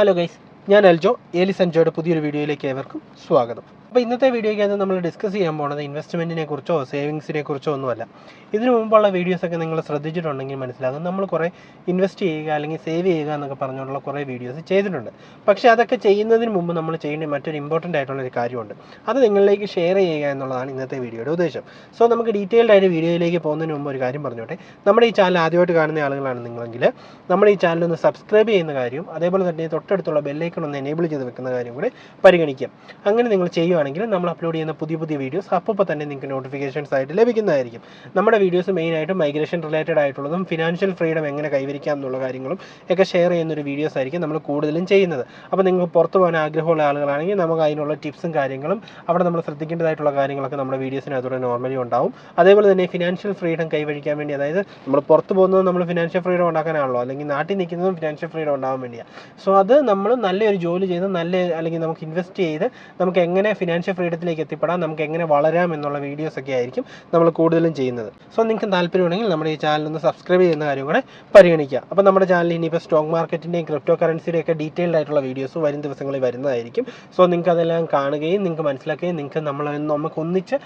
Hello guys, ഞാൻ അൽജോ ഏലിസ് അൻജോയുടെ പുതിയൊരു വീഡിയോയിലേക്ക് ഏവർക്കും സ്വാഗതം. അപ്പോൾ ഇന്നത്തെ വീഡിയോയ്ക്കകത്ത് നമ്മൾ ഡിസ്കസ് ചെയ്യാൻ പോകുന്നത് ഇൻവെസ്റ്റ്മെൻറ്റിനെ കുറിച്ചോ സേവിങ്സിനെ കുറിച്ചോ ഒന്നുമല്ല. ഇതിനു മുമ്പുള്ള വീഡിയോസൊക്കെ നിങ്ങൾ ശ്രദ്ധിച്ചിട്ടുണ്ടെങ്കിൽ മനസ്സിലാകും, നമ്മൾ കുറേ ഇൻവെസ്റ്റ് ചെയ്യുക അല്ലെങ്കിൽ സേവ് ചെയ്യുക എന്നൊക്കെ പറഞ്ഞുകൊണ്ടുള്ള കുറേ വീഡിയോസ് ചെയ്തിട്ടുണ്ട്. പക്ഷേ അതൊക്കെ ചെയ്യുന്നതിന് മുമ്പ് നമ്മൾ ചെയ്യേണ്ട മറ്റൊരു ഇമ്പോർട്ടൻ്റ് ആയിട്ടുള്ളൊരു കാര്യമുണ്ട്. അത് നിങ്ങളിലേക്ക് ഷെയർ ചെയ്യുക എന്നുള്ളതാണ് ഇന്നത്തെ വീഡിയോയുടെ ഉദ്ദേശം. സോ നമുക്ക് ഡീറ്റെയിൽഡ് ആയിട്ട് വീഡിയോയിലേക്ക് പോകുന്നതിന് മുമ്പ് ഒരു കാര്യം പറഞ്ഞോട്ടെ. നമ്മുടെ ഈ ചാനൽ ആദ്യമായിട്ട് കാണുന്ന ആളുകളാണ് നിങ്ങളെങ്കിൽ നമ്മുടെ ഈ ചാനൽ ഒന്ന് സബ്സ്ക്രൈബ് ചെയ്യുന്ന കാര്യം, അതേപോലെ തന്നെ തൊട്ടടുത്തുള്ള ബെല്ലൈക്കൺ ഒന്ന് എനേബിൾ ചെയ്ത് വെക്കുന്ന കാര്യം കൂടെ പരിഗണിക്കാം. അങ്ങനെ നിങ്ങൾ ചെയ്യുകയാണെങ്കിൽ നമ്മൾ അപ്ലോഡ് ചെയ്യുന്ന പുതിയ വീഡിയോസ് അപ്പോൾ തന്നെ നിങ്ങൾക്ക് നോട്ടിഫിക്കേഷൻസ് ആയിട്ട് ലഭിക്കുന്നതായിരിക്കും. നമ്മുടെ വീഡിയോസ് മെയിനായിട്ട് മൈഗ്രേഷൻ റിലേറ്റഡ് ആയിട്ടുള്ളതും ഫിനാൻഷ്യൽ ഫ്രീഡം എങ്ങനെ കൈവരിക്കാം എന്നുള്ള കാര്യങ്ങളും ഒക്കെ ഷെയർ ചെയ്യുന്നൊരു വീഡിയോസ് ആയിരിക്കും നമ്മൾ കൂടുതലും ചെയ്യുന്നത്. അപ്പോൾ നിങ്ങൾക്ക് പുറത്ത് പോകാൻ ആഗ്രഹമുള്ള ആളുകളാണെങ്കിൽ നമുക്ക് അതിനുള്ള ടിപ്സും കാര്യങ്ങളും അവിടെ നമ്മൾ ശ്രദ്ധിക്കേണ്ടതായിട്ടുള്ള കാര്യങ്ങളൊക്കെ നമ്മുടെ വീഡിയോസിനകത്തൂടെ നോർമലി ഉണ്ടാവും. അതേപോലെ തന്നെ ഫിനാൻഷ്യൽ ഫ്രീഡം കൈവരിക്കാൻ വേണ്ടി, അതായത് നമ്മൾ പുറത്ത് പോകുന്നത് നമ്മൾ ഫിനാൻഷ്യൽ ഫ്രീഡം ഉണ്ടാക്കാനാണല്ലോ, അല്ലെങ്കിൽ നാട്ടിൽ നിൽക്കുന്നതും ഫിനാൻഷ്യൽ ഫ്രീഡം ഉണ്ടാകാൻ വേണ്ടിയാണ്. സോ അത് നമ്മൾ നല്ലൊരു ജോലി ചെയ്ത് അല്ലെങ്കിൽ നമുക്ക് ഇൻവെസ്റ്റ് ചെയ്ത് നമുക്ക് എങ്ങനെ ഫിനാൻഷ്യൽ ഫ്രീഡത്തിലേക്ക് എത്തിപ്പെടാം, നമുക്ക് എങ്ങനെ വളരാം എന്നുള്ള വീഡിയോസൊക്കെ ആയിരിക്കും നമ്മൾ കൂടുതലും ചെയ്യുന്നത്. സോ നിങ്ങൾക്ക് താല്പര്യമുണ്ടെങ്കിൽ നമ്മുടെ ഈ ചാനൽ ഒന്ന് സബ്സ്ക്രൈബ് ചെയ്യുന്ന കാര്യം കൂടെ പരിഗണിക്കുക. അപ്പോൾ നമ്മുടെ ചാനലിൽ ഇനിയിപ്പോൾ സ്റ്റോക്ക് മാർക്കറ്റിൻ്റെയും ക്രിപ്റ്റോ കറൻസിയുടെയും ഒക്കെ ഡീറ്റെയിൽഡ് ആയിട്ടുള്ള വീഡിയോസ് വരും ദിവസങ്ങളിൽ വരുന്നതായിരിക്കും. സോ നിങ്ങൾക്ക് അതെല്ലാം കാണുകയും നിങ്ങൾക്ക് മനസ്സിലാക്കുകയും നിങ്ങൾക്ക് നമുക്ക് ഒന്നിച്ച്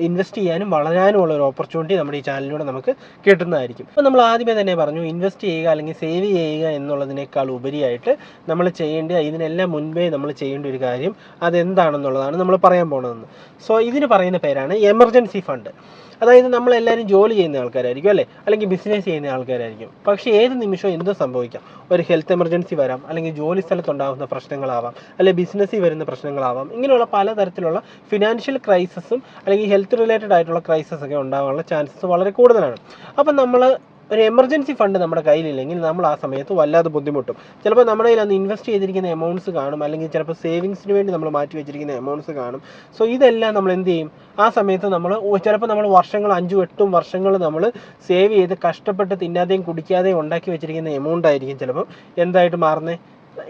ഇൻവെസ്റ്റ് ചെയ്യാനും വളരാനും ഉള്ള ഒരു ഓപ്പർച്യൂണിറ്റി നമ്മുടെ ഈ ചാനലിലൂടെ നമുക്ക് കിട്ടുന്നതായിരിക്കും. അപ്പോൾ നമ്മൾ ആദ്യമേ തന്നെ പറഞ്ഞു, ഇൻവെസ്റ്റ് ചെയ്യുക അല്ലെങ്കിൽ സേവ് ചെയ്യുക എന്നുള്ളതിനേക്കാൾ ഉപരിയായിട്ട് നമ്മൾ ഇതിനെല്ലാം മുൻപേ നമ്മൾ ചെയ്യേണ്ട ഒരു കാര്യം അതെന്താണെന്നുള്ളതാണ് നമ്മൾ പറയാൻ പോകുന്നതെന്ന്. സോ ഇതിന് പറയുന്ന പേരാണ് എമർജൻസി ഫണ്ട്. അതായത് നമ്മളെല്ലാവരും ജോലി ചെയ്യുന്ന ആൾക്കാരായിരിക്കും അല്ലേ, അല്ലെങ്കിൽ ബിസിനസ് ചെയ്യുന്ന ആൾക്കാരായിരിക്കും. പക്ഷേ ഏത് നിമിഷവും എന്ത് സംഭവിക്കാം. ഒരു ഹെൽത്ത് എമർജൻസി വരാം, അല്ലെങ്കിൽ ജോലി സ്ഥലത്തുണ്ടാകുന്ന പ്രശ്നങ്ങളാവാം, അല്ലെങ്കിൽ ബിസിനസ്സിൽ വരുന്ന പ്രശ്നങ്ങളാവാം. ഇങ്ങനെയുള്ള പലതരത്തിലുള്ള ഫിനാൻഷ്യൽ ക്രൈസിസും അല്ലെങ്കിൽ ഹെൽത്ത് റിലേറ്റഡ് ആയിട്ടുള്ള ക്രൈസിസ് ഒക്കെ ഉണ്ടാകാനുള്ള ചാൻസസ് വളരെ കൂടുതലാണ്. അപ്പം നമ്മൾ ഒരു എമർജൻസി ഫണ്ട് നമ്മുടെ കയ്യിലില്ലെങ്കിൽ നമ്മൾ ആ സമയത്ത് വല്ലാതെ ബുദ്ധിമുട്ടും. ചിലപ്പോൾ നമ്മുടെ കയ്യിൽ അന്ന് ഇൻവെസ്റ്റ് ചെയ്തിരിക്കുന്ന എമൗണ്ട്സ് കാണും, അല്ലെങ്കിൽ ചിലപ്പോൾ സേവിങ്സിന് വേണ്ടി നമ്മൾ മാറ്റി വെച്ചിരിക്കുന്ന എമൗണ്ട്സ് കാണും. സോ ഇതെല്ലാം നമ്മൾ എന്ത് ചെയ്യും, ആ സമയത്ത് ചിലപ്പോൾ നമ്മൾ 5-8 വർഷങ്ങൾ നമ്മൾ സേവ് ചെയ്ത് കഷ്ടപ്പെട്ട് തിന്നാതെയും കുടിക്കാതെയും ഉണ്ടാക്കി വെച്ചിരിക്കുന്ന എമൗണ്ട് ആയിരിക്കും ചിലപ്പോൾ എന്തായിട്ട് മാറുന്നത്.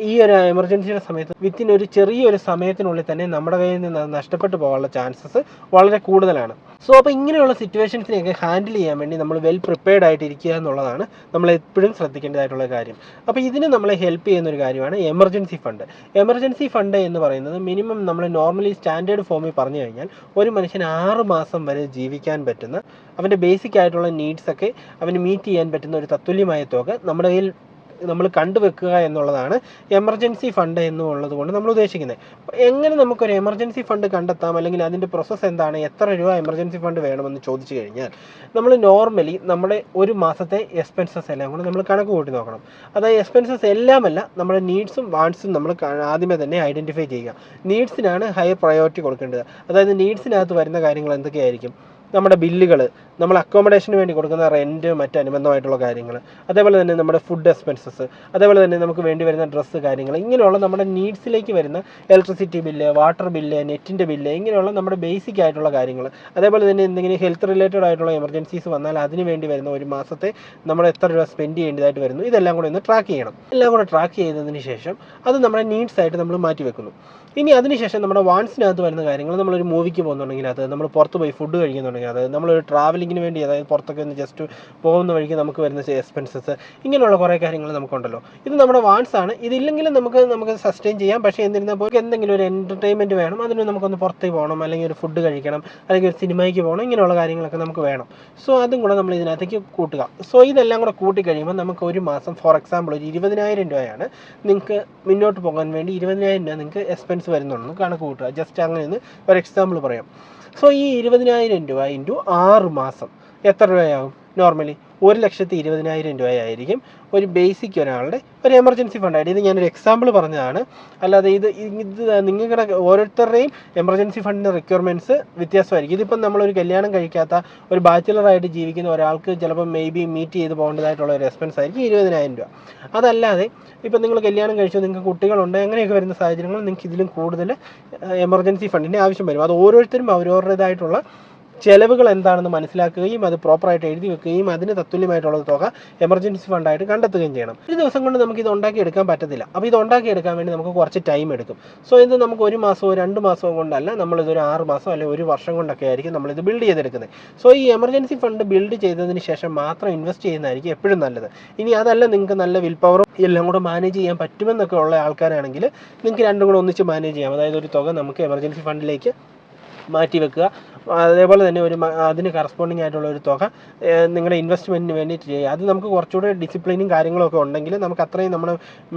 ഈ ഒരു എമർജൻസിയുടെ സമയത്ത് വിത്തിൻ ഒരു ചെറിയൊരു സമയത്തിനുള്ളിൽ തന്നെ നമ്മുടെ കയ്യിൽ നിന്ന് നഷ്ടപ്പെട്ടു പോകാനുള്ള ചാൻസസ് വളരെ കൂടുതലാണ്. സോ അപ്പോൾ ഇങ്ങനെയുള്ള സിറ്റുവേഷൻസിനെയൊക്കെ ഹാൻഡിൽ ചെയ്യാൻ വേണ്ടി നമ്മൾ വെൽ പ്രിപ്പയർഡ് ആയിട്ടിരിക്കുക എന്നുള്ളതാണ് നമ്മൾ എപ്പോഴും ശ്രദ്ധിക്കേണ്ടതായിട്ടുള്ള കാര്യം. അപ്പോൾ ഇതിന് നമ്മളെ ഹെൽപ്പ് ചെയ്യുന്ന ഒരു കാര്യമാണ് എമർജൻസി ഫണ്ട്. എമർജൻസി ഫണ്ട് എന്ന് പറയുന്നത് മിനിമം നമ്മൾ നോർമലി സ്റ്റാൻഡേർഡ് ഫോമിൽ പറഞ്ഞു കഴിഞ്ഞാൽ ഒരു മനുഷ്യന് 6 മാസം വരെ ജീവിക്കാൻ പറ്റുന്ന, അവൻ്റെ ബേസിക് ആയിട്ടുള്ള നീഡ്സൊക്കെ അവന് മീറ്റ് ചെയ്യാൻ പറ്റുന്ന ഒരു തത്തുല്യമായ തുക നമ്മുടെ കയ്യിൽ നമ്മൾ കണ്ടുവെക്കുക എന്നുള്ളതാണ് എമർജൻസി ഫണ്ട് എന്നുള്ളത് കൊണ്ട് നമ്മൾ ഉദ്ദേശിക്കുന്നത്. എങ്ങനെ നമുക്കൊരു എമർജൻസി ഫണ്ട് കണ്ടെത്താം, അല്ലെങ്കിൽ അതിൻ്റെ പ്രോസസ്സ് എന്താണ്, എത്ര രൂപ എമർജൻസി ഫണ്ട് വേണമെന്ന് ചോദിച്ചു കഴിഞ്ഞാൽ നമ്മൾ നോർമലി നമ്മുടെ ഒരു മാസത്തെ എക്സ്പെൻസസ് എല്ലാം കൂടെ നമ്മൾ കണക്ക് കൂട്ടി നോക്കണം. അതായത് എക്സ്പെൻസസ് എല്ലാമല്ല, നമ്മുടെ നീഡ്സും വാണ്ട്സും നമ്മൾ ആദ്യമേ തന്നെ ഐഡൻറ്റിഫൈ ചെയ്യുക. നീഡ്സിനാണ് ഹയർ പ്രയോറിറ്റി കൊടുക്കേണ്ടത്. അതായത് നീഡ്സിനകത്ത് വരുന്ന കാര്യങ്ങൾ എന്തൊക്കെയായിരിക്കും, നമ്മുടെ ബില്ലുകൾ, നമ്മൾ അക്കോമഡേഷന് വേണ്ടി കൊടുക്കുന്ന റെൻറ്റ്, മറ്റനുബന്ധമായിട്ടുള്ള കാര്യങ്ങൾ, അതേപോലെ തന്നെ നമ്മുടെ ഫുഡ് എക്സ്പെൻസസ്, അതേപോലെ തന്നെ നമുക്ക് വേണ്ടി വരുന്ന ഡ്രസ്സ് കാര്യങ്ങൾ, ഇങ്ങനെയുള്ള നമ്മുടെ നീഡ്സിലേക്ക് വരുന്ന ഇലക്ട്രിസിറ്റി ബില്ല്, വാട്ടർ ബില്ല്, നെറ്റിൻ്റെ ബില്ല്, ഇങ്ങനെയുള്ള നമ്മുടെ ബേസിക് ആയിട്ടുള്ള കാര്യങ്ങൾ, അതേപോലെ തന്നെ എന്തെങ്കിലും ഹെൽത്ത് റിലേറ്റഡ് ആയിട്ടുള്ള എമർജൻസീസ് വന്നാൽ അതിന് വേണ്ടി വരുന്ന ഒരു മാസത്തെ നമ്മൾ എത്ര രൂപ സ്പെൻഡ് ചെയ്യേണ്ടതായിട്ട് വരുന്നു, ഇതെല്ലാം കൂടെ ഒന്ന് ട്രാക്ക് ചെയ്യണം. എല്ലാം കൂടെ ട്രാക്ക് ചെയ്തതിന് ശേഷം അത് നമ്മുടെ നീഡ്സ് ആയിട്ട് നമ്മൾ മാറ്റി വെക്കുന്നു. ഇനി അതിനുശേഷം നമ്മുടെ വാൻസിനകത്ത് വരുന്ന കാര്യങ്ങൾ, നമ്മളൊരു മൂവിക്ക് പോകുന്നുണ്ടെങ്കിൽ അത്, നമ്മൾ പുറത്ത് പോയി ഫുഡ് കഴിക്കുന്നുണ്ടെങ്കിൽ അത്, നമ്മളൊരു ട്രാവലിങ്ങിന് വേണ്ടി അതായത് പുറത്തൊക്കെ ഒന്ന് ജസ്റ്റ് പോകുന്ന വഴിക്ക് നമുക്ക് വരുന്ന എക്സ്പെൻസസ്, ഇങ്ങനെയുള്ള കുറേ കാര്യങ്ങൾ നമുക്കുണ്ടല്ലോ. ഇത് നമ്മുടെ വാൻസ് ആണ്. ഇതില്ലെങ്കിലും നമുക്ക് സസ്റ്റെയിൻ ചെയ്യാം. പക്ഷേ എന്നിരുന്നാൽ പോയി എന്തെങ്കിലും ഒരു എൻ്റർടൈൻമെൻറ്റ് വേണം, അതിന് നമുക്കൊന്ന് പുറത്തേക്ക് പോകണം, അല്ലെങ്കിൽ ഒരു ഫുഡ് കഴിക്കണം, അല്ലെങ്കിൽ ഒരു സിനിമയ്ക്ക് പോകണം, ഇങ്ങനെയുള്ള കാര്യങ്ങളൊക്കെ നമുക്ക് വേണം. സോ അതും കൂടെ നമ്മൾ ഇതിനകത്തേക്ക് കൂട്ടുക. സോ ഇതെല്ലാം കൂടെ കൂട്ടിക്കഴിയുമ്പോൾ നമുക്ക് ഒരു മാസം ഫോർ എക്സാമ്പിൾ ഒരു 20,000 രൂപയാണ് നിങ്ങൾക്ക് മുന്നോട്ട് പോകാൻ വേണ്ടി 20,000 രൂപ നിങ്ങൾക്ക് എക്സ്പെൻസ് വരുന്നുണ്ടെന്ന് കണക്ക് കൂട്ടുക. ജസ്റ്റ് അങ്ങനെ ഒരു എക്സാമ്പിൾ പറയാം. സോ ഈ 20,000 രൂപ ഇൻറ്റു 6 മാസം എത്ര രൂപയാകും? നോർമലി 1,20,000 രൂപയായിരിക്കും ഒരു ബേസിക് ഒരാളുടെ ഒരു എമർജൻസി ഫണ്ടായിട്ട്. ഇത് ഞാനൊരു എക്സാമ്പിൾ പറഞ്ഞതാണ്, അല്ലാതെ ഇത് നിങ്ങളുടെ ഓരോരുത്തരുടെയും എമർജൻസി ഫണ്ടിൻ്റെ റിക്വയർമെൻറ്റ്സ് വ്യത്യാസമായിരിക്കും. ഇതിപ്പം നമ്മളൊരു കല്യാണം കഴിക്കാത്ത ഒരു ബാച്ചിലറായിട്ട് ജീവിക്കുന്ന ഒരാൾക്ക് ചിലപ്പോൾ മീറ്റ് ചെയ്ത് പോകേണ്ടതായിട്ടുള്ള ഒരു എക്സ്പെൻസ് ആയിരിക്കും 20,000 രൂപ. അതല്ലാതെ ഇപ്പം നിങ്ങൾ കല്യാണം കഴിച്ചു, നിങ്ങൾക്ക് കുട്ടികളുണ്ട്, അങ്ങനെയൊക്കെ വരുന്ന സാഹചര്യങ്ങൾ നിങ്ങൾക്ക് ഇതിലും കൂടുതൽ എമർജൻസി ഫണ്ടിൻ്റെ ആവശ്യം വരും. അത് ഓരോരുത്തരും അവരവരുടേതായിട്ടുള്ള ചെലവുകൾ എന്താണെന്ന് മനസ്സിലാക്കുകയും അത് പ്രോപ്പറായിട്ട് എഴുതി വെക്കുകയും അതിന് തത്തുല്യമായിട്ടുള്ള തുക എമർജൻസി ഫണ്ടായിട്ട് കണ്ടെത്തുകയും ചെയ്യണം. ഒരു ദിവസം കൊണ്ട് നമുക്ക് ഇത് ഉണ്ടാക്കിയെടുക്കാൻ പറ്റത്തില്ല. അപ്പോൾ ഇത് ഉണ്ടാക്കിയെടുക്കാൻ വേണ്ടി നമുക്ക് കുറച്ച് ടൈം എടുക്കും. സോ ഇത് നമുക്ക് 1 മാസമോ 2 മാസമോ കൊണ്ടല്ല, നമ്മളിതൊരു 6 മാസം അല്ലെങ്കിൽ 1 വർഷം കൊണ്ടൊക്കെ ആയിരിക്കും നമ്മളിത് ബിൽഡ് ചെയ്തെടുക്കുന്നത്. സോ ഈ എമർജൻസി ഫണ്ട് ബിൽഡ് ചെയ്തതിന് ശേഷം മാത്രം ഇൻവെസ്റ്റ് ചെയ്യുന്നതായിരിക്കും എപ്പോഴും നല്ലത്. ഇനി അതല്ല, നിങ്ങൾക്ക് നല്ല വിൽ പവറും എല്ലാം കൂടെ മാനേജ് ചെയ്യാൻ പറ്റുമെന്നൊക്കെ ഉള്ള ആൾക്കാരാണെങ്കിൽ നിങ്ങൾക്ക് രണ്ടും കൂടെ ഒന്നിച്ച് മാനേജ് ചെയ്യാം. അതായത് ഒരു തുക നമുക്ക് എമർജൻസി ഫണ്ടിലേക്ക് മാറ്റി വെക്കുക, അതേപോലെ തന്നെ അതിന് കറസ്പോണ്ടിങ് ആയിട്ടുള്ള ഒരു തുക നിങ്ങളുടെ ഇൻവെസ്റ്റ്മെൻറ്റിന് വേണ്ടിയിട്ട് ചെയ്യുക. അത് നമുക്ക് കുറച്ചുകൂടെ ഡിസിപ്ലിനും കാര്യങ്ങളൊക്കെ ഉണ്ടെങ്കിൽ നമുക്ക് അത്രയും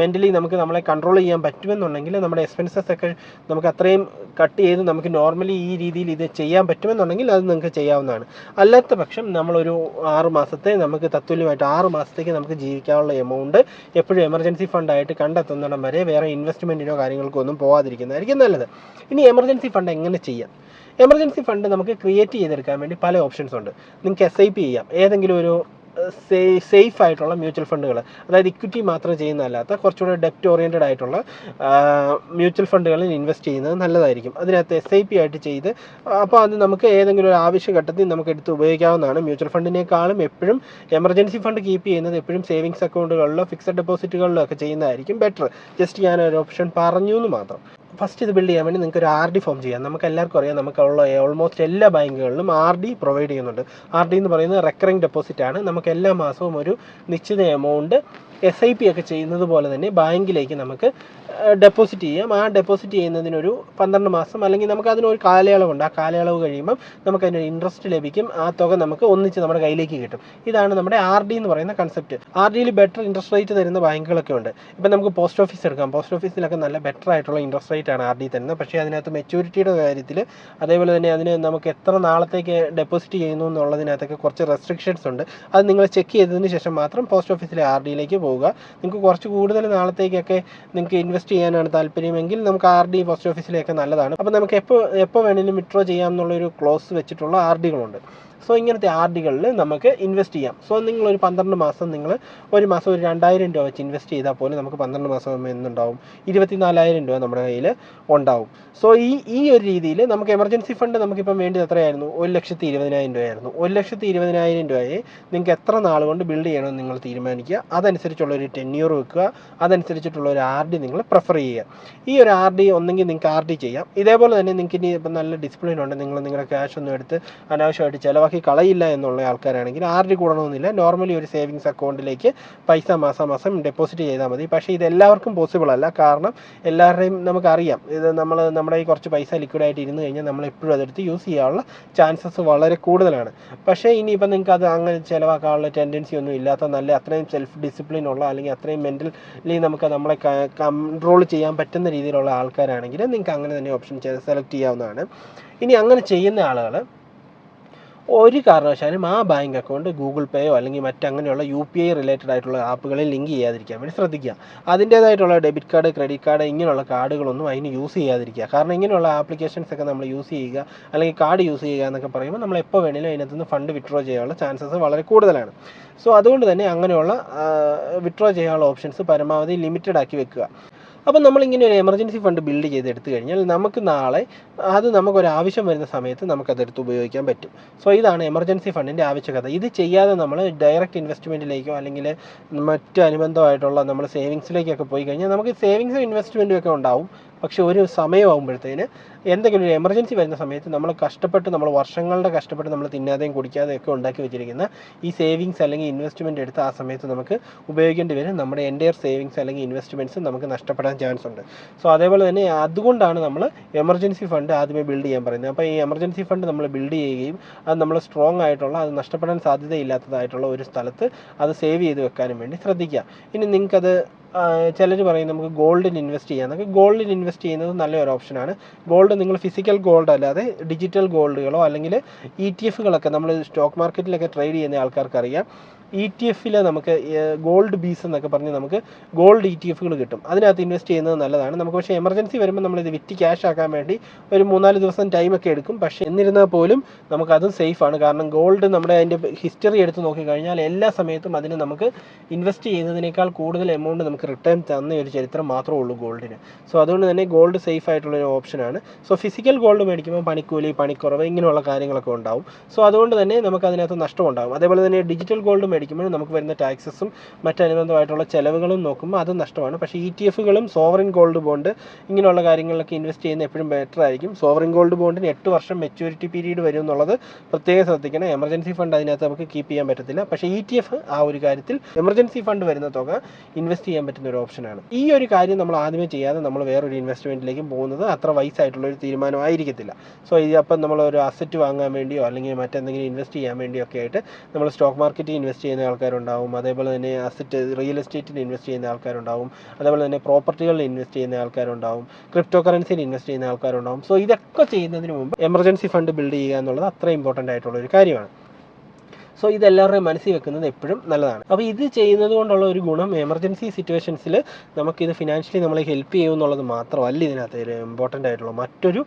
മെൻ്റലി നമ്മളെ കൺട്രോൾ ചെയ്യാൻ പറ്റുമെന്നുണ്ടെങ്കിൽ നമ്മുടെ എക്സ്പെൻസസ് ഒക്കെ നമുക്ക് അത്രയും കട്ട് ചെയ്ത് നമുക്ക് നോർമലി ഈ രീതിയിൽ ഇത് ചെയ്യാൻ പറ്റുമെന്നുണ്ടെങ്കിൽ അത് നിങ്ങൾക്ക് ചെയ്യാവുന്നതാണ്. അല്ലാത്ത പക്ഷം നമ്മളൊരു 6 മാസത്തെ നമുക്ക് തത്തുല്യമായിട്ട് 6 മാസത്തേക്ക് നമുക്ക് ജീവിക്കാനുള്ള എമൗണ്ട് എപ്പോഴും എമർജൻസി ഫണ്ടായിട്ട് കണ്ടെത്തുന്നിടം വരെ വേറെ ഇൻവെസ്റ്റ്മെൻറ്റിനോ കാര്യങ്ങൾക്കോ ഒന്നും പോകാതിരിക്കുന്നതായിരിക്കും നല്ലത്. ഇനി എമർജൻസി ഫണ്ട് എങ്ങനെ ചെയ്യാം? എമർജൻസി ഫണ്ട് നമുക്ക് ക്രിയേറ്റ് ചെയ്തെടുക്കാൻ വേണ്ടി പല ഓപ്ഷൻസ് ഉണ്ട്. നിങ്ങൾക്ക് SIP ചെയ്യാം, ഏതെങ്കിലും ഒരു സേഫ് ആയിട്ടുള്ള മ്യൂച്വൽ ഫണ്ടുകൾ, അതായത് ഇക്വിറ്റി മാത്രം ചെയ്യുന്നതല്ലാത്ത കുറച്ചുകൂടെ ഡെപ്റ്റ് ഓറിയൻറ്റഡ് ആയിട്ടുള്ള മ്യൂച്വൽ ഫണ്ടുകളിൽ ഇൻവെസ്റ്റ് ചെയ്യുന്നത് നല്ലതായിരിക്കും. അതിനകത്ത് SIP ആയിട്ട് ചെയ്ത് അപ്പോൾ അത് നമുക്ക് ഏതെങ്കിലും ഒരു ആവശ്യഘട്ടത്തിൽ നമുക്ക് എടുത്ത് ഉപയോഗിക്കാവുന്നതാണ്. മ്യൂച്വൽ ഫണ്ടിനേക്കാളും എപ്പോഴും എമർജൻസി ഫണ്ട് കീപ്പ് ചെയ്യുന്നത് എപ്പോഴും സേവിങ്സ് അക്കൗണ്ടുകളിലോ ഫിക്സഡ് ഡെപ്പോസിറ്റുകളിലോ ഒക്കെ ചെയ്യുന്നതായിരിക്കും ബെറ്റർ. ജസ്റ്റ് ഞാനൊരു ഓപ്ഷൻ പറഞ്ഞു എന്ന് മാത്രം. ഫസ്റ്റ് ഇത് ബിൽഡ് ചെയ്യാൻ വേണ്ടി നിങ്ങൾക്ക് ഒരു RD ഫോം ചെയ്യാം. നമുക്ക് എല്ലാവർക്കും അറിയാം, നമുക്കുള്ള ഓൾമോസ്റ്റ് എല്ലാ ബാങ്കുകളിലും RD പ്രൊവൈഡ് ചെയ്യുന്നുണ്ട്. RD എന്ന് പറയുന്നത് റെക്കറിങ് ഡെപ്പോസിറ്റ് ആണ്. നമുക്ക് എല്ലാ മാസവും ഒരു നിശ്ചിത എമൗണ്ട് SIP ഒക്കെ ചെയ്യുന്നത് പോലെ തന്നെ ബാങ്കിലേക്ക് നമുക്ക് ഡെപ്പോസിറ്റ് ചെയ്യാം. ആ ഡെപ്പോസിറ്റ് ചെയ്യുന്നതിനൊരു 12 മാസം അല്ലെങ്കിൽ നമുക്ക് അതിനൊരു കാലയളവുണ്ട്. ആ കാലയളവ് കഴിയുമ്പം നമുക്കതിനൊരു ഇൻട്രസ്റ്റ് ലഭിക്കും. ആ തുക നമുക്ക് ഒന്നിച്ച് നമ്മുടെ കയ്യിലേക്ക് കിട്ടും. ഇതാണ് നമ്മുടെ RD എന്ന് പറയുന്ന കൺസെപ്റ്റ്. RDയിൽ ബെറ്റർ ഇൻട്രസ്റ്റ് റേറ്റ് തരുന്ന ബാങ്കുകളൊക്കെ ഉണ്ട്. ഇപ്പം നമുക്ക് പോസ്റ്റ് ഓഫീസ് എടുക്കാം. പോസ്റ്റ് ഓഫീസിലൊക്കെ നല്ല ബെറ്റർ ആയിട്ടുള്ള ഇൻട്രസ്റ്റ് റേറ്റ് ആണ് RD തരുന്നത്. പക്ഷേ അതിനകത്ത് മെച്യൂരിറ്റിയുടെ കാര്യത്തിൽ, അതേപോലെ തന്നെ അതിന് നമുക്ക് എത്ര നാളത്തേക്ക് ഡെപ്പോസിറ്റ് ചെയ്യുന്നു എന്നുള്ളതിനകത്തൊക്കെ കുറച്ച് റെസ്ട്രിക്ഷൻസ് ഉണ്ട്. അത് നിങ്ങൾ ചെക്ക് ചെയ്തതിന് ശേഷം മാത്രം പോസ്റ്റ് ഓഫീസിലെ RDയിലേക്ക് പോവുക. നിങ്ങൾക്ക് കുറച്ച് കൂടുതൽ നാളത്തേക്കൊക്കെ നിങ്ങൾക്ക് ഇൻവെസ്റ്റ് ചെയ്യാനാണ് താല്പര്യമെങ്കിൽ നമുക്ക് RD പോസ്റ്റ് ഓഫീസിലേക്ക് നല്ലതാണ്. അപ്പോൾ നമുക്ക് എപ്പോൾ വേണമെങ്കിലും വിഡ്രോ ചെയ്യാം എന്നുള്ളൊരു ക്ലോസ് വെച്ചിട്ടുള്ള RDകളുണ്ട്. സോ ഇങ്ങനത്തെ RDകളിൽ നമുക്ക് ഇൻവെസ്റ്റ് ചെയ്യാം. സോ നിങ്ങളൊരു 12 മാസം ഒരു മാസം ഒരു 2000 രൂപ വെച്ച് ഇൻവെസ്റ്റ് ചെയ്താൽ പോലും നമുക്ക് 12 മാസം എന്തുണ്ടാവും, 24,000 രൂപ നമ്മുടെ കയ്യിൽ ഉണ്ടാവും. സോ ഈ ഒരു രീതിയിൽ നമുക്ക് എമർജൻസി ഫണ്ട് നമുക്കിപ്പം വേണ്ടത് എത്രയായിരുന്നു? 1,20,000 രൂപയായിരുന്നു. 1,20,000 രൂപയെ നിങ്ങൾക്ക് എത്ര നാൾ കൊണ്ട് ബിൽഡ് ചെയ്യണമെന്ന് നിങ്ങൾ തീരുമാനിക്കുക. അതനുസരിച്ചുള്ളൊരു ടെന്യൂർ വെക്കുക. അതനുസരിച്ചിട്ടുള്ള ഒരു RD നിങ്ങൾ പ്രിഫർ ചെയ്യുക. ഈ ഒരു RD ഒന്നെങ്കിൽ നിങ്ങൾക്ക് RD ചെയ്യാം. ഇതേപോലെ തന്നെ നിങ്ങൾക്ക് ഇനി ഇപ്പം നല്ല ഡിസിപ്ലിൻ ഉണ്ട്, നിങ്ങളുടെ ക്യാഷ് ഒന്നും എടുത്ത് അനാവശ്യമായിട്ട് ചിലവാക്കി കളയില്ല എന്നുള്ള ആൾക്കാരാണെങ്കിൽ RD കൂടണമെന്നില്ല. നോർമലി ഒരു സേവിങ്സ് അക്കൗണ്ടിലേക്ക് പൈസ മാസം ഡെപ്പോസിറ്റ് ചെയ്താൽ മതി. പക്ഷേ ഇത് എല്ലാവർക്കും പോസിബിൾ അല്ല. കാരണം എല്ലാവരുടെയും നമുക്കറിയാം, ഇത് നമ്മുടെ ഈ കുറച്ച് പൈസ ലിക്വിഡായിട്ട് ഇരുന്ന് കഴിഞ്ഞാൽ നമ്മൾ എപ്പോഴും അതെടുത്ത് യൂസ് ചെയ്യാനുള്ള ചാൻസസ് വളരെ കൂടുതലാണ്. പക്ഷേ ഇനിയിപ്പോൾ നിങ്ങൾക്ക് അത് അങ്ങനെ ചിലവാക്കാനുള്ള ടെൻഡൻസി ഒന്നും ഇല്ലാത്ത നല്ല അത്രയും സെൽഫ് ഡിസിപ്ലിൻ ഉള്ള അല്ലെങ്കിൽ അത്രയും മെൻ്റലി നമുക്ക് നമ്മളെ കൺട്രോൾ ചെയ്യാൻ പറ്റുന്ന രീതിയിലുള്ള ആൾക്കാരാണെങ്കിൽ നിങ്ങൾക്ക് അങ്ങനെ തന്നെ ഓപ്ഷൻ സെലക്ട് ചെയ്യാവുന്നതാണ്. ഇനി അങ്ങനെ ചെയ്യുന്ന ആളുകൾ ഒരു കാരണവശാലും ആ ബാങ്ക് അക്കൗണ്ട് ഗൂഗിൾ പേയോ അല്ലെങ്കിൽ മറ്റങ്ങനെയുള്ള UPI റിലേറ്റഡ് ആയിട്ടുള്ള ആപ്പുകളിൽ ലിങ്ക് ചെയ്യാതിരിക്കാൻ വേണ്ടി ശ്രദ്ധിക്കുക. അതിൻ്റേതായിട്ടുള്ള ഡെബിറ്റ് കാർഡ്, ക്രെഡിറ്റ് കാർഡ് ഇങ്ങനെയുള്ള കാർഡുകളൊന്നും അതിന് യൂസ് ചെയ്യാതിരിക്കുക. കാരണം ഇങ്ങനെയുള്ള ആപ്ലിക്കേഷൻസ് ഒക്കെ നമ്മൾ യൂസ് ചെയ്യുക അല്ലെങ്കിൽ കാർഡ് യൂസ് ചെയ്യുക എന്നൊക്കെ പറയുമ്പോൾ നമ്മൾ എപ്പോൾ വേണമെങ്കിലും അതിനകത്ത് നിന്ന് ഫണ്ട് വിഡ്രോ ചെയ്യാനുള്ള ചാൻസസ് വളരെ കൂടുതലാണ്. സോ അതുകൊണ്ട് തന്നെ അങ്ങനെയുള്ള വിഡ്രോ ചെയ്യാനുള്ള ഓപ്ഷൻസ് പരമാവധി ലിമിറ്റഡ് ആക്കി വെക്കുക. അപ്പം നമ്മളിങ്ങനെ ഒരു എമർജൻസി ഫണ്ട് ബിൽഡ് ചെയ്തെടുത്തു കഴിഞ്ഞാൽ നമുക്ക് നാളെ അത് നമുക്കൊരു ആവശ്യം വരുന്ന സമയത്ത് നമുക്കതെടുത്ത് ഉപയോഗിക്കാൻ പറ്റും. സോ ഇതാണ് എമർജൻസി ഫണ്ടിൻ്റെ ആവശ്യകത. ഇത് ചെയ്യാതെ നമ്മൾ ഡയറക്റ്റ് ഇൻവെസ്റ്റ്മെൻറ്റിലേക്കോ അല്ലെങ്കിൽ മറ്റ് അനുബന്ധമായിട്ടുള്ള നമ്മൾ സേവിങ്സിലേക്കൊക്കെ പോയി കഴിഞ്ഞാൽ നമുക്ക് സേവിങ്സും ഇൻവെസ്റ്റ്മെൻറ്റും ഒക്കെ ഉണ്ടാവും. പക്ഷേ ഒരു സമയമാകുമ്പോഴത്തേന് എന്തെങ്കിലും ഒരു എമർജൻസി വരുന്ന സമയത്ത് നമ്മൾ വർഷങ്ങളുടെ കഷ്ടപ്പെട്ട് നമ്മൾ തിന്നാതെയും കുടിക്കാതെയും ഒക്കെ ഉണ്ടാക്കി വെച്ചിരിക്കുന്ന ഈ സേവിങ്സ് അല്ലെങ്കിൽ ഇൻവെസ്റ്റ്മെൻറ്റ് എടുത്ത് ആ സമയത്ത് നമുക്ക് ഉപയോഗിക്കേണ്ടി വരും. നമ്മുടെ എൻ്റയർ സേവിങ്സ് അല്ലെങ്കിൽ ഇൻവെസ്റ്റ്മെൻറ്റ്സ് നമുക്ക് നഷ്ടപ്പെടാൻ ചാൻസ് ഉണ്ട്. സോ അതേപോലെ തന്നെ അതുകൊണ്ടാണ് നമ്മൾ എമർജൻസി ഫണ്ട് ആദ്യമേ ബിൽഡ് ചെയ്യാൻ പറയുന്നത്. അപ്പോൾ ഈ എമർജൻസി ഫണ്ട് നമ്മൾ ബിൽഡ് ചെയ്യുകയും അത് നമ്മൾ സ്ട്രോങ് ആയിട്ടുള്ള, അത് നഷ്ടപ്പെടാൻ സാധ്യതയില്ലാത്തതായിട്ടുള്ള ഒരു സ്ഥലത്ത് അത് സേവ് ചെയ്ത് വെക്കാനും വേണ്ടി ശ്രദ്ധിക്കുക. ഇനി നിങ്ങൾക്കത് ചിലർ പറയും നമുക്ക് ഗോൾഡിൽ ഇൻവെസ്റ്റ് ചെയ്യാമെന്നൊക്കെ. ഗോൾഡിൽ ഇൻവെസ്റ്റ് ചെയ്യുന്നത് നല്ലൊരു ഓപ്ഷനാണ്. ഗോൾഡ് നിങ്ങൾ ഫിസിക്കൽ ഗോൾഡ് അല്ലാതെ ഡിജിറ്റൽ ഗോൾഡുകളോ അല്ലെങ്കിൽ ETF നമ്മൾ സ്റ്റോക്ക് മാർക്കറ്റിലൊക്കെ ട്രേഡ് ചെയ്യുന്ന ആൾക്കാർക്കറിയാം, ETF നമുക്ക് ഗോൾഡ് ബീസ് എന്നൊക്കെ പറഞ്ഞ് നമുക്ക് ഗോൾഡ് ETF കിട്ടും. അതിനകത്ത് ഇൻവെസ്റ്റ് ചെയ്യുന്നത് നല്ലതാണ്. നമുക്ക് പക്ഷേ എമർജൻസി വരുമ്പോൾ നമ്മളിത് വിറ്റ് ക്യാഷ് ആക്കാൻ വേണ്ടി ഒരു 3-4 ദിവസം ടൈമൊക്കെ എടുക്കും. പക്ഷേ എന്നിരുന്നാൽ പോലും നമുക്കതും സേഫാണ്. കാരണം ഗോൾഡ് നമ്മുടെ അതിൻ്റെ ഹിസ്റ്ററി എടുത്ത് നോക്കിക്കഴിഞ്ഞാൽ എല്ലാ സമയത്തും അതിന് നമുക്ക് ഇൻവെസ്റ്റ് ചെയ്യുന്നതിനേക്കാൾ കൂടുതൽ എമൗണ്ട് നമുക്ക് റിട്ടേൺ തന്ന ഒരു ചരിത്രം മാത്രമേ ഉള്ളൂ ഗോൾഡിന്. സോ അതുകൊണ്ട് തന്നെ ഗോൾഡ് സേഫ് ആയിട്ടുള്ളൊരു ഓപ്ഷനാണ്. സോ ഫിസിക്കൽ ഗോൾഡ് മേടിക്കുമ്പോൾ പണിക്കൂലി, പണിക്കുറവ് ഇങ്ങനെയുള്ള കാര്യങ്ങളൊക്കെ ഉണ്ടാവും. സോ അതുകൊണ്ട് തന്നെ നമുക്ക് അതിനകത്ത് നഷ്ടമുണ്ടാകും. അതേപോലെ തന്നെ ഡിജിറ്റൽ ഗോൾഡ് മേടിക്കുമ്പോൾ നമുക്ക് വരുന്ന ടാക്സസും മറ്റനുബന്ധമായിട്ടുള്ള ചിലവുകളും നോക്കുമ്പോൾ അത് നഷ്ടമാണ്. പക്ഷേ ETFകളും സോവറിൻ ഗോൾഡ് ബോണ്ട് ഇങ്ങനെയുള്ള കാര്യങ്ങളിലൊക്കെ ഇൻവെസ്റ്റ് ചെയ്യുന്നത് എപ്പോഴും ബെറ്റർ ആയിരിക്കും. സോവറിൻ ഗോൾഡ് ബോണ്ടിന് 8 വർഷം മെച്യൂരിറ്റി പീരീഡ് വരും എന്നുള്ളത് പ്രത്യേകം ശ്രദ്ധിക്കണം. എമർജൻസി ഫണ്ട് അതിനകത്ത് നമുക്ക് കീപ്പ് ചെയ്യാൻ പറ്റത്തില്ല. പക്ഷേ ETF ആ ഒരു കാര്യത്തിൽ എമർജൻസി ഫണ്ട് വരുന്ന തുക ഇൻവെസ്റ്റ് ചെയ്യാൻ പറ്റുന്ന ഒരു ഓപ്ഷനാണ്. ഈ ഒരു കാര്യം നമ്മൾ ആദ്യമേ ചെയ്യാതെ നമ്മൾ വേറൊരു ഇൻവെസ്റ്റ്മെൻറ്റിലേക്കും പോകുന്നത് അത്ര വൈസായിട്ടുള്ളൊരു തീരുമാനമായിരിക്കത്തില്ല. സോ അപ്പം നമ്മളൊരു അസറ്റ് വാങ്ങാൻ വേണ്ടിയോ അല്ലെങ്കിൽ മറ്റെന്തെങ്കിലും ഇൻവെസ്റ്റ് ചെയ്യാൻ വേണ്ടിയോ ഒക്കെ ആയിട്ട് നമ്മൾ സ്റ്റോക്ക് മാർക്കറ്റിൽ ഇൻവെസ്റ്റ് ചെയ്യുന്ന ആൾക്കാരുണ്ടാവും. അതേപോലെ തന്നെ അസറ്റ് റിയൽ എസ്റ്റേറ്റിൽ ഇൻവെസ്റ്റ് ചെയ്യുന്ന ആൾക്കാരുണ്ടാവും. അതേപോലെ തന്നെ പ്രോപ്പർട്ടികളിൽ ഇൻവെസ്റ്റ് ചെയ്യുന്ന ആൾക്കാരുണ്ടാവും. ക്രിപ്റ്റോ കറൻസിയിൽ ഇൻവെസ്റ്റ് ചെയ്യുന്ന ആൾക്കാരുണ്ടാവും. സോ ഇതൊക്കെ ചെയ്യുന്നതിന് മുമ്പ് എമർജൻസി ഫണ്ട് ബിൽഡ് ചെയ്യുക എന്നുള്ളത് അത്ര ഇമ്പോർട്ടൻ്റ് ആയിട്ടുള്ളൊരു കാര്യമാണ്. സോ ഇതെല്ലാവരുടെയും മനസ്സിൽ വെക്കുന്നത് എപ്പോഴും നല്ലതാണ്. അപ്പോൾ ഇത് ചെയ്യുന്നത് കൊണ്ടുള്ള ഒരു ഗുണം എമർജൻസി സിറ്റുവേഷൻസിൽ നമുക്കിത് ഫിനാൻഷ്യലി നമ്മളെ ഹെൽപ്പ് ചെയ്യുമെന്നുള്ളത് മാത്രമല്ല ഇതിനകത്ത് ഒരു ഇമ്പോർട്ടൻ്റ് ആയിട്ടുള്ള മറ്റൊരു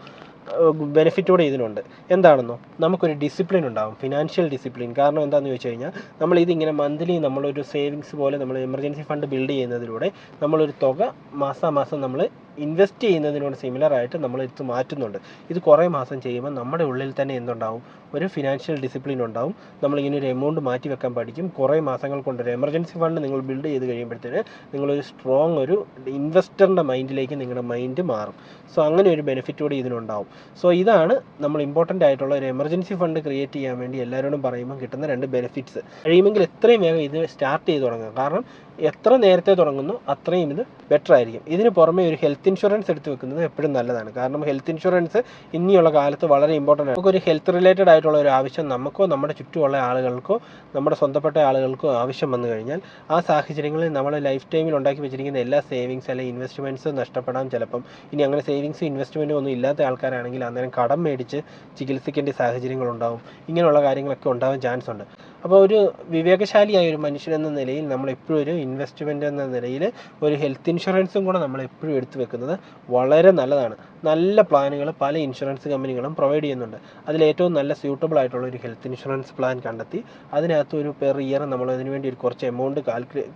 ബെനിഫിറ്റോടെ ഇതിനുണ്ട്. എന്താണെന്നോ, നമുക്കൊരു ഡിസിപ്ലിൻ ഉണ്ടാകും, ഫിനാൻഷ്യൽ ഡിസിപ്ലിൻ. കാരണം എന്താണെന്ന് ചോദിച്ചു കഴിഞ്ഞാൽ നമ്മളിതിങ്ങനെ മന്ത്ലി നമ്മളൊരു സേവിങ്സ് പോലെ നമ്മൾ എമർജൻസി ഫണ്ട് ബിൽഡ് ചെയ്യുന്നതിലൂടെ നമ്മളൊരു തുക മാസാമാസം നമ്മൾ ഇൻവെസ്റ്റ് ചെയ്യുന്നതിനോട് സിമിലറായിട്ട് നമ്മൾ എടുത്ത് മാറ്റുന്നുണ്ട്. ഇത് കുറേ മാസം ചെയ്യുമ്പോൾ നമ്മുടെ ഉള്ളിൽ തന്നെ എന്തുണ്ടാവും, ഒരു ഫിനാൻഷ്യൽ ഡിസിപ്ലിൻ ഉണ്ടാവും. നമ്മളിങ്ങനെ ഒരു എമൗണ്ട് മാറ്റി വെക്കാൻ പഠിക്കും. കുറേ മാസങ്ങൾ കൊണ്ട് ഒരു എമർജൻസി ഫണ്ട് നിങ്ങൾ ബിൽഡ് ചെയ്ത് കഴിയുമ്പോഴത്തേന് നിങ്ങളൊരു സ്ട്രോങ് ഒരു ഇൻവെസ്റ്ററിൻ്റെ മൈൻഡിലേക്ക് നിങ്ങളുടെ മൈൻഡ് മാറും. സോ അങ്ങനെ ഒരു ബെനിഫിറ്റ് കൂടി ഇതിനുണ്ടാവും. സോ ഇതാണ് നമ്മൾ ഇമ്പോർട്ടൻ്റ് ആയിട്ടുള്ള ഒരു എമർജൻസി ഫണ്ട് ക്രിയേറ്റ് ചെയ്യാൻ വേണ്ടി എല്ലാവരോടും പറയുമ്പോൾ കിട്ടുന്ന 2 ബെനിഫിറ്റ്സ്. കഴിയുമെങ്കിൽ എത്രയും വേഗം ഇത് സ്റ്റാർട്ട് ചെയ്ത് തുടങ്ങുക. കാരണം എത്ര നേരത്തെ തുടങ്ങുന്നു അത്രയും ഇത് ബെറ്റർ ആയിരിക്കും. ഇതിന് പുറമെ ഒരു ഹെൽത്ത് ഇൻഷുറൻസ് എടുത്ത് വെക്കുന്നത് എപ്പോഴും നല്ലതാണ്. കാരണം ഹെൽത്ത് ഇൻഷുറൻസ് ഇനിയുള്ള കാലത്ത് വളരെ ഇമ്പോർട്ടൻ്റ് ആണ്. നമുക്കൊരു ഹെൽത്ത് റിലേറ്റഡ് ആയിട്ടുള്ള ഒരു ആവശ്യം നമുക്കോ നമ്മുടെ ചുറ്റുമുള്ള ആളുകൾക്കോ നമ്മുടെ സ്വന്തപ്പെട്ട ആളുകൾക്കോ ആവശ്യം വന്നു കഴിഞ്ഞാൽ ആ സാഹചര്യങ്ങളിൽ നമ്മുടെ ലൈഫ് ടൈമിൽ ഉണ്ടാക്കി വെച്ചിരിക്കുന്ന എല്ലാ സേവിങ്സ് അല്ലെങ്കിൽ ഇൻവെസ്റ്റ്മെൻറ്റ്സ് നഷ്ടപ്പെടാം ചിലപ്പം. ഇനി അങ്ങനെ സേവിങ്സ് ഇൻവെസ്റ്റ്മെൻറ്റും ഒന്നും ഇല്ലാത്ത ആൾക്കാരാണെങ്കിൽ അന്നേരം കടം മേടിച്ച് ചികിത്സിക്കേണ്ട സാഹചര്യങ്ങളുണ്ടാവും. ഇങ്ങനെയുള്ള കാര്യങ്ങളൊക്കെ ഉണ്ടാവാൻ ചാൻസ് ഉണ്ട്. അപ്പോൾ ഒരു വിവേകശാലിയായ ഒരു മനുഷ്യനെന്ന നിലയിൽ നമ്മൾ എപ്പോഴും ഒരു ഇൻവെസ്റ്റ്മെൻ്റ് എന്ന നിലയിൽ ഒരു ഹെൽത്ത് ഇൻഷുറൻസും കൂടെ നമ്മൾ എപ്പോഴും എടുത്തു വെക്കുന്നത് വളരെ നല്ലതാണ്. നല്ല പ്ലാനുകൾ പല ഇൻഷുറൻസ് കമ്പനികളും പ്രൊവൈഡ് ചെയ്യുന്നുണ്ട്. അതിലേറ്റവും നല്ല സ്യൂട്ടബിൾ ആയിട്ടുള്ള ഒരു ഹെൽത്ത് ഇൻഷുറൻസ് പ്ലാൻ കണ്ടെത്തി അതിനകത്ത് ഒരു പെർ ഇയർ നമ്മൾ അതിന് വേണ്ടി ഒരു കുറച്ച് എമൗണ്ട്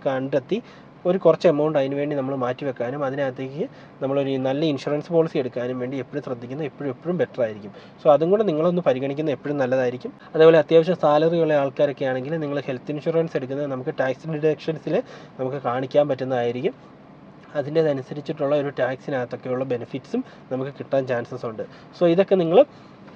കണ്ടെത്തി ഒരു കുറച്ച് എമൗണ്ട് അതിന് വേണ്ടി നമ്മൾ മാറ്റി വെക്കാനും അതിനകത്തേക്ക് നമ്മളൊരു നല്ല ഇൻഷുറൻസ് പോളിസി എടുക്കാനും വേണ്ടി എപ്പോഴും ശ്രദ്ധിക്കുന്നത് എപ്പോഴും ബെറ്റർ ആയിരിക്കും. സോ അതും കൂടെ നിങ്ങളൊന്ന് പരിഗണിക്കുന്നത് എപ്പോഴും നല്ലതായിരിക്കും. അതേപോലെ അത്യാവശ്യം സാലറി ഉള്ള ആൾക്കാരൊക്കെ ആണെങ്കിൽ നിങ്ങൾ ഹെൽത്ത് ഇൻഷുറൻസ് എടുക്കുന്നത് നമുക്ക് ടാക്സ് ഡിഡക്ഷൻസിൽ നമുക്ക് കാണിക്കാൻ പറ്റുന്നതായിരിക്കും. അതിൻ്റേതനുസരിച്ചിട്ടുള്ള ഒരു ടാക്സിനകത്തൊക്കെയുള്ള ബെനിഫിറ്റ്സും നമുക്ക് കിട്ടാൻ ചാൻസസ് ഉണ്ട്. സോ ഇതൊക്കെ നിങ്ങൾ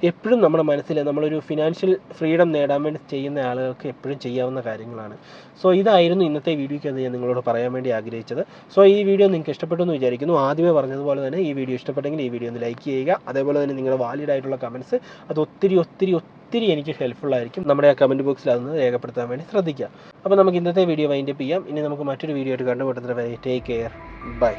എപ്പോഴും നമ്മുടെ മനസ്സിൽ നമ്മളൊരു ഫിനാൻഷ്യൽ ഫ്രീഡം നേടാൻ വേണ്ടി ചെയ്യുന്ന ആളുകൾക്ക് എപ്പോഴും ചെയ്യാവുന്ന കാര്യങ്ങളാണ്. സോ ഇതായിരുന്നു ഇന്നത്തെ വീഡിയോയ്ക്ക് ഞാൻ നിങ്ങളോട് പറയാൻ വേണ്ടി ആഗ്രഹിച്ചത്. സോ ഈ വീഡിയോ നിങ്ങൾക്ക് ഇഷ്ടപ്പെട്ടു എന്ന് വിചാരിക്കുന്നു. ആദ്യമേ പറഞ്ഞതുപോലെ തന്നെ ഈ വീഡിയോ ഇഷ്ടപ്പെട്ടെങ്കിൽ ഈ വീഡിയോ ഒന്ന് ലൈക്ക് ചെയ്യുക. അതേപോലെ തന്നെ നിങ്ങളുടെ വാലിഡ് ആയിട്ടുള്ള കമൻറ്റ്സ് അത് ഒത്തിരി എനിക്ക് ഹെൽപ്ഫുൾ ആയിരിക്കും. നമ്മുടെ ആ കമൻറ്റ് ബോക്സിൽ അതൊന്ന് രേഖപ്പെടുത്താൻ വേണ്ടി ശ്രദ്ധിക്കുക. അപ്പോൾ നമുക്ക് ഇന്നത്തെ വീഡിയോ വൈൻഡപ്പ് ചെയ്യാം. ഇനി നമുക്ക് മറ്റൊരു വീഡിയോ ആയിട്ട് കണ്ടുമുട്ടുന്നത് വരെ ടേക്ക് കെയർ, ബൈ.